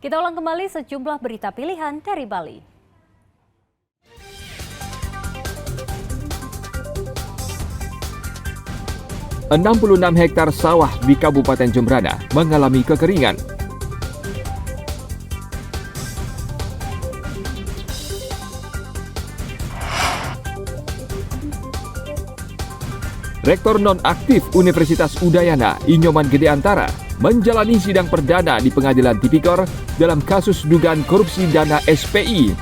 Kita ulang kembali sejumlah berita pilihan dari Bali. ...66 hektar sawah di Kabupaten Jembrana mengalami kekeringan. Rektor nonaktif Universitas Udayana, Inyoman Gede Antara, menjalani sidang perdana di Pengadilan Tipikor dalam kasus dugaan korupsi dana SPI.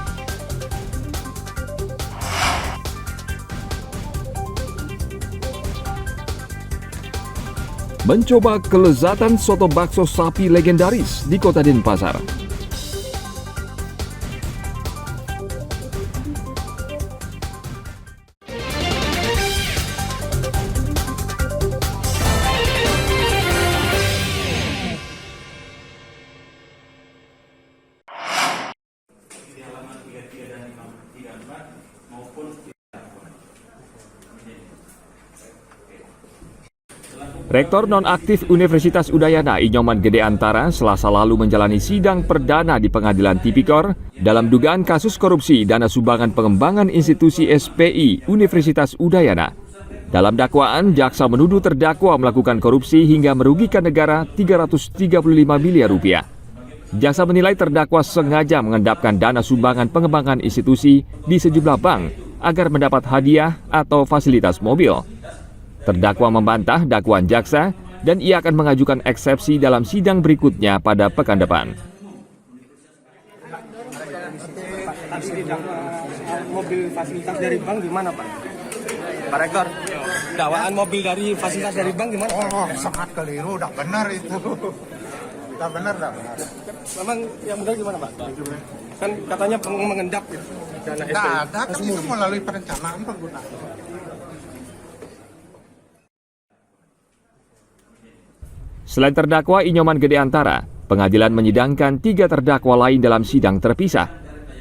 Mencoba kelezatan soto bakso sapi legendaris di Kota Denpasar. Rektor nonaktif Universitas Udayana, Inyoman Gede Antara, Selasa lalu menjalani sidang perdana di Pengadilan Tipikor dalam dugaan kasus korupsi dana sumbangan pengembangan institusi SPI Universitas Udayana. Dalam dakwaan, jaksa menuduh terdakwa melakukan korupsi hingga merugikan negara 335 miliar rupiah. Jaksa menilai terdakwa sengaja mengendapkan dana sumbangan pengembangan institusi di sejumlah bank agar mendapat hadiah atau fasilitas mobil. Terdakwa membantah dakwaan jaksa dan ia akan mengajukan eksepsi dalam sidang berikutnya pada pekan depan. Mobil fasilitas dari bank gimana, Pak? Pak Rektor, dakwaan mobil dari fasilitas dari bank gimana? Oh, sangat keliru, udah benar itu. Udah benar. Memang yang benar gimana, Pak? Kan katanya mengendap ya, dana SPI. Nah, ada kan itu melalui perencanaan penggunaan. Selain terdakwa Inyoman Gede Antara, pengadilan menyidangkan 3 terdakwa lain dalam sidang terpisah.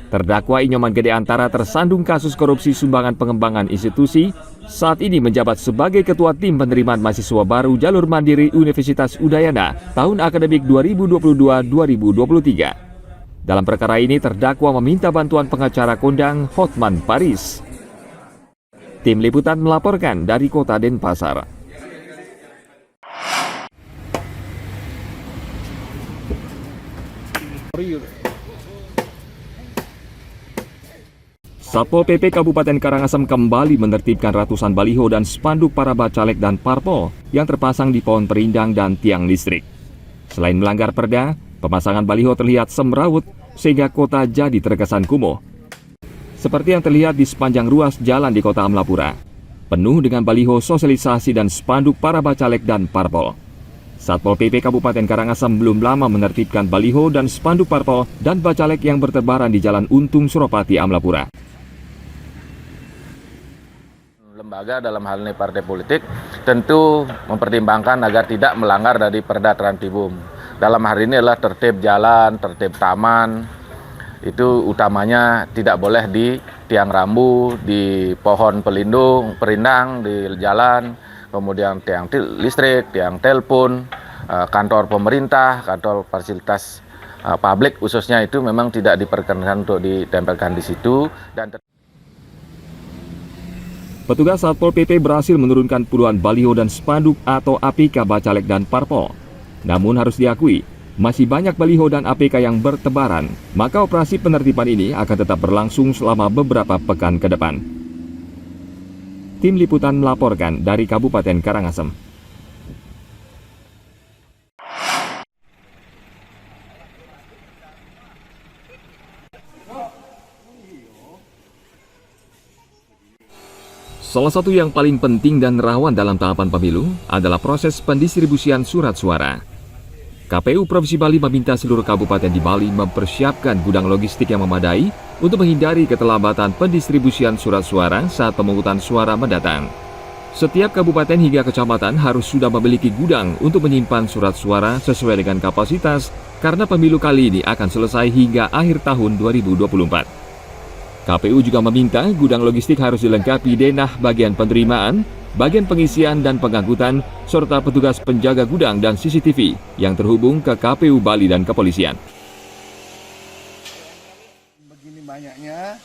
Terdakwa Inyoman Gede Antara tersandung kasus korupsi sumbangan pengembangan institusi, saat ini menjabat sebagai Ketua Tim Penerimaan Mahasiswa Baru Jalur Mandiri Universitas Udayana tahun akademik 2022-2023. Dalam perkara ini, terdakwa meminta bantuan pengacara kondang Hotman Paris. Tim Liputan melaporkan dari Kota Denpasar. Satpol PP Kabupaten Karangasem kembali menertibkan ratusan baliho dan spanduk para bacalek dan parpol yang terpasang di pohon perindang dan tiang listrik. Selain melanggar perda, pemasangan baliho terlihat semrawut sehingga kota jadi terkesan kumuh. Seperti yang terlihat di sepanjang ruas jalan di Kota Amlapura, penuh dengan baliho sosialisasi dan spanduk para bacalek dan parpol. Satpol PP Kabupaten Karangasem belum lama menertibkan baliho dan spanduk parpol dan bacalek yang bertebaran di Jalan Untung Suropati Amlapura. Lembaga dalam hal ini partai politik tentu mempertimbangkan agar tidak melanggar dari Perda Trantibum. Dalam hari ini adalah tertib jalan, tertib taman, itu utamanya tidak boleh di tiang rambu, di pohon pelindung, perindang, di jalan, kemudian tiang listrik, tiang telepon, kantor pemerintah, kantor fasilitas publik khususnya itu memang tidak diperkenankan untuk ditempelkan di situ. Dan Petugas Satpol PP berhasil menurunkan puluhan baliho dan spanduk atau APK bacalek dan parpol. Namun harus diakui, masih banyak baliho dan APK yang bertebaran, maka operasi penertiban ini akan tetap berlangsung selama beberapa pekan ke depan. Tim Liputan melaporkan dari Kabupaten Karangasem. Salah satu yang paling penting dan rawan dalam tahapan pemilu adalah proses pendistribusian surat suara. KPU Provinsi Bali meminta seluruh kabupaten di Bali mempersiapkan gudang logistik yang memadai untuk menghindari keterlambatan pendistribusian surat suara saat pemungutan suara mendatang. Setiap kabupaten hingga kecamatan harus sudah memiliki gudang untuk menyimpan surat suara sesuai dengan kapasitas karena pemilu kali ini akan selesai hingga akhir tahun 2024. KPU juga meminta gudang logistik harus dilengkapi denah bagian penerimaan, bagian pengisian dan pengangkutan, serta petugas penjaga gudang dan CCTV yang terhubung ke KPU Bali dan kepolisian. banyaknya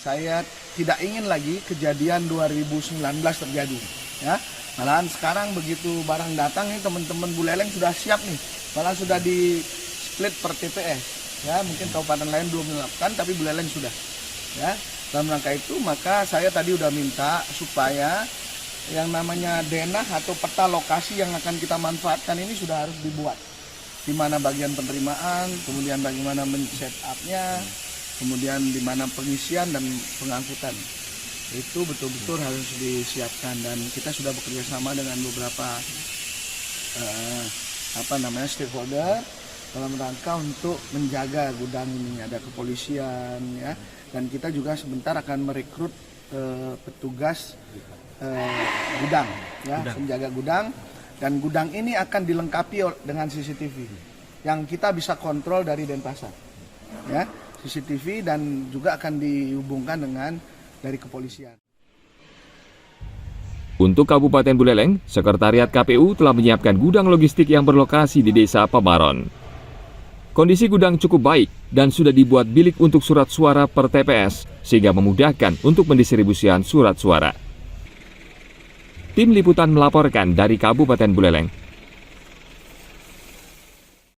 saya tidak ingin lagi kejadian 2019 terjadi, ya. Malahan sekarang begitu barang datang nih teman-teman Buleleng sudah siap nih, malah sudah di split per TPS, ya. Mungkin kabupaten lain belum melakukan, tapi Buleleng sudah, ya. Dalam rangka itu maka saya tadi udah minta supaya yang namanya denah atau peta lokasi yang akan kita manfaatkan ini sudah harus dibuat, di mana bagian penerimaan, kemudian bagaimana men-set up-nya, kemudian di mana pengisian dan pengangkutan. Itu betul-betul harus disiapkan, dan kita sudah bekerja sama dengan beberapa stakeholder dalam rangka untuk menjaga gudang ini. Ada kepolisian, ya, dan kita juga sebentar akan merekrut petugas gudang, ya, penjaga gudang, dan gudang ini akan dilengkapi dengan CCTV yang kita bisa kontrol dari Denpasar, ya, CCTV, dan juga akan dihubungkan dengan dari kepolisian. Untuk Kabupaten Buleleng, Sekretariat KPU telah menyiapkan gudang logistik yang berlokasi di Desa Pamaron. Kondisi gudang cukup baik dan sudah dibuat bilik untuk surat suara per TPS, sehingga memudahkan untuk pendistribusian surat suara. Tim Liputan melaporkan dari Kabupaten Buleleng.